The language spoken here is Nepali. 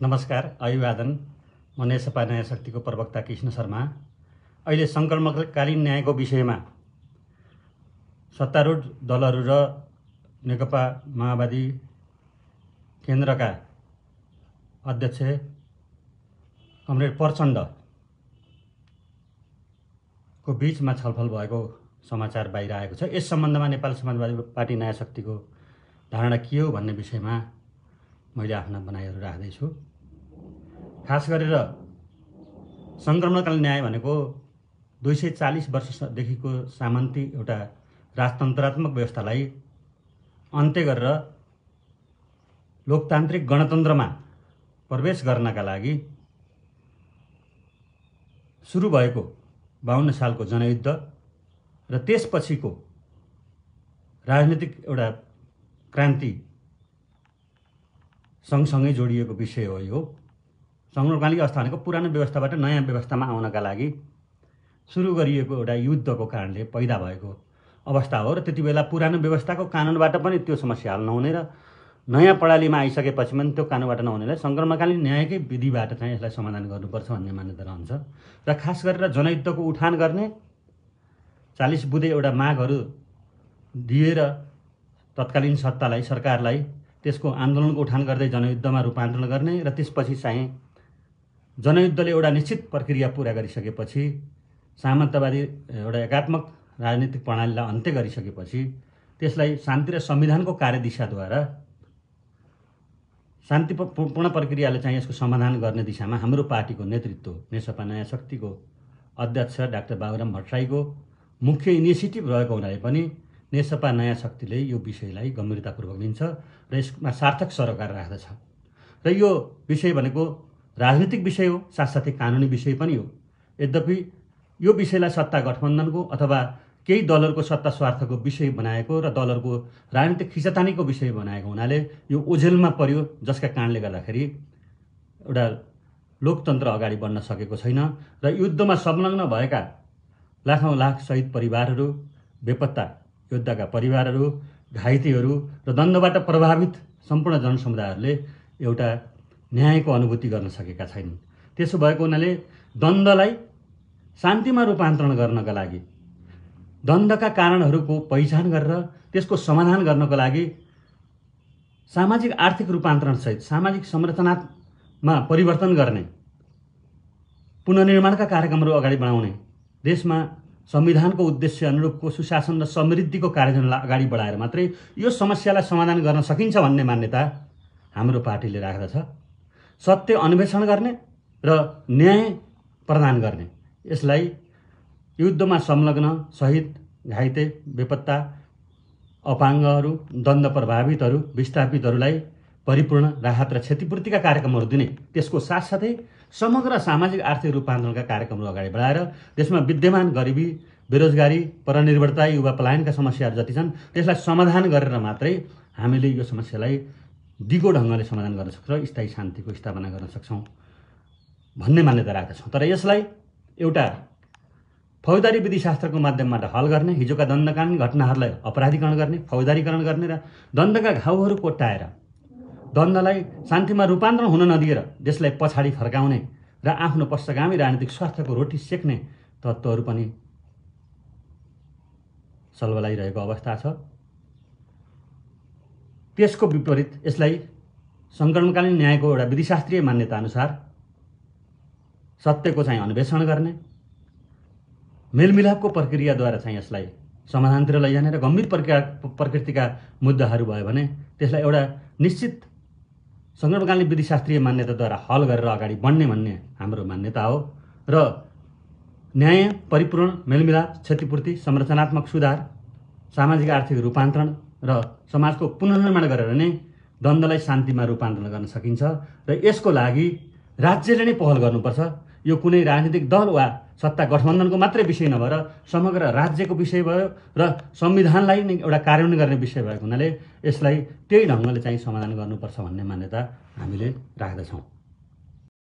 नमस्कार, अभिवादन। म नेकपा नयाँ शक्तिको प्रवक्ता कृष्ण शर्मा। अहिले सङ्कलनकालीन न्यायको विषयमा सत्तारूढ दलहरू र नेकपा माओवादी केन्द्रका अध्यक्ष कमरेड प्रचण्डको बीचमा छलफल भएको समाचार बाहिर आएको छ। यस सम्बन्धमा नेपाल समाजवादी पार्टी नयाँ शक्तिको धारणा के हो भन्ने विषयमा मैले आफ्ना भनाइहरू राख्दैछु। खास गरेर सङ्क्रमणकालीन न्याय भनेको 240 वर्षदेखिको सामन्ती एउटा राजतन्त्रात्मक व्यवस्थालाई अन्त्य गरेर लोकतान्त्रिक गणतन्त्रमा प्रवेश गर्नका लागि सुरु भएको 52 सालको जनयुद्ध र त्यसपछिको राजनीतिक एउटा क्रान्ति सँगसँगै जोडिएको विषय हो। यो सङ्क्रमणकालीन अवस्था भनेको पुरानो व्यवस्थाबाट नयाँ व्यवस्थामा आउनका लागि सुरु गरिएको एउटा युद्धको कारणले पैदा भएको अवस्था हो र त्यति बेला पुरानो व्यवस्थाको कानुनबाट पनि त्यो समस्या हल नहुने र नयाँ प्रणालीमा आइसकेपछि पनि त्यो कानुनबाट नहुनेलाई सङ्क्रमणकालीन न्यायकै विधिबाट चाहिँ यसलाई समाधान गर्नुपर्छ भन्ने मान्यता रहन्छ। र खास गरेर जनयुद्धको उठान गर्ने 40 बुँदे एउटा मागहरू दिएर तत्कालीन सत्तालाई सरकारलाई त्यसको आन्दोलनको उठान गर्दै जनयुद्धमा रूपान्तरण गर्ने र त्यसपछि चाहिँ जनयुद्धले एउटा निश्चित प्रक्रिया पुरा गरिसकेपछि सामन्तवादी एउटा एकात्मक राजनीतिक प्रणालीलाई अन्त्य गरिसकेपछि त्यसलाई शान्ति र संविधानको कार्यदिशाद्वारा शान्तिपूर्ण प्रक्रियाले चाहिँ यसको समाधान गर्ने दिशामा हाम्रो पार्टीको नेतृत्व नेकपा नयाँ शक्तिको अध्यक्ष डाक्टर बाबुराम भट्टराईको मुख्य इनिसिएटिभ रहेको हुनाले पनि नेकपा नयाँ शक्तिले यो विषयलाई गम्भीरतापूर्वक लिन्छ र यसमा सार्थक सरोकार राख्दछ। र यो विषय भनेको राजनीतिक विषय हो, साथसाथै कानुनी विषय पनि हो। यद्यपि यो विषयलाई सत्ता गठबन्धनको अथवा केही दलहरूको सत्ता स्वार्थको विषय बनाएको र दलहरूको राजनीतिक खिचातानीको विषय बनाएको हुनाले यो ओझेलमा पर्यो, जसका कारणले गर्दाखेरि एउटा लोकतन्त्र अगाडि बढ्न सकेको छैन र युद्धमा संलग्न भएका लाखौँ लाख शहीद परिवारहरू, बेपत्ता योद्धाका परिवारहरू, घाइतेहरू र द्वन्द्वबाट प्रभावित सम्पूर्ण जनसमुदायहरूले एउटा न्यायको अनुभूति गर्न सकेका छैनन्। त्यसो भएको हुनाले द्वन्द्वलाई शान्तिमा रूपान्तरण गर्नका लागि द्वन्द्वका कारणहरूको पहिचान गरेर त्यसको समाधान गर्नको लागि सामाजिक आर्थिक रूपान्तरणसहित सामाजिक संरचनामा परिवर्तन गर्ने, पुनर्निर्माणका कार्यक्रमहरू अगाडि बढाउने, देशमा संविधानको उद्देश्य अनुरूपको सुशासन र समृद्धिको कार्ययोजनालाई अगाडि बढाएर मात्रै यो समस्यालाई समाधान गर्न सकिन्छ भन्ने मान्यता हाम्रो पार्टीले राख्दछ। सत्य अन्वेषण गर्ने र न्याय प्रदान गर्ने, यसलाई युद्धमा संलग्न शहीद, घाइते, बेपत्ता, अपाङ्गहरू, द्वन्द्व प्रभावितहरू, विस्थापितहरूलाई परिपूर्ण राहत र क्षतिपूर्तिका कार्यक्रमहरू दिने, त्यसको साथसाथै समग्र सामाजिक आर्थिक रूपान्तरणका कार्यक्रमहरू अगाडि बढाएर देशमा विद्यमान गरिबी, बेरोजगारी, परनिर्भरता, युवा पलायनका समस्याहरू जति छन् त्यसलाई समाधान गरेर मात्रै हामीले यो समस्यालाई दिगो ढङ्गले समाधान गर्न सक्छौँ र स्थायी शान्तिको स्थापना गर्न सक्छौँ भन्ने मान्यता राख्दछौँ। तर यसलाई एउटा फौजदारी विधिशास्त्रको माध्यमबाट हल गर्ने, हिजोका दण्डकालीन घटनाहरूलाई अपराधीकरण गर्ने, फौजदारीकरण गर्ने र द्वन्द्वका घाउहरू कोट्याएर द्वन्द्वलाई शान्तिमा रूपान्तरण हुन नदिएर देशलाई पछाडि फर्काउने र आफ्नो पश्चगामी राजनीतिक स्वार्थको रोटी सेक्ने तत्त्वहरू पनि सल्बलाइरहेको अवस्था छ। त्यसको विपरीत यसलाई सङ्क्रमणकालीन न्यायको एउटा विधिशास्त्रीय मान्यता अनुसार सत्यको चाहिँ अन्वेषण गर्ने, मेलमिलापको प्रक्रियाद्वारा चाहिँ यसलाई समाधानतिर लैजाने र गम्भीर प्रकृतिका मुद्दाहरू भयो भने त्यसलाई एउटा निश्चित सङ्क्रमणकालीन विधिशास्त्रीय मान्यताद्वारा हल गरेर अगाडि बढ्ने भन्ने हाम्रो मान्यता हो। र न्याय, परिपूर्ण मेलमिलाप, क्षतिपूर्ति, संरचनात्मक सुधार, सामाजिक आर्थिक रूपान्तरण र समाजको पुनर्निर्माण गरेर नै द्वन्द्वलाई शान्तिमा रूपान्तरण गर्न सकिन्छ र यसको लागि राज्यले नै पहल गर्नुपर्छ। यो कुनै राजनीतिक दल वा सत्ता गठबन्धनको मात्रै विषय नभएर समग्र राज्यको विषय भयो र संविधानलाई नै एउटा कार्यान्वयन गर्ने विषय भएको हुनाले यसलाई त्यही ढङ्गले चाहिँ समाधान गर्नुपर्छ भन्ने मान्यता हामीले राख्दछौँ।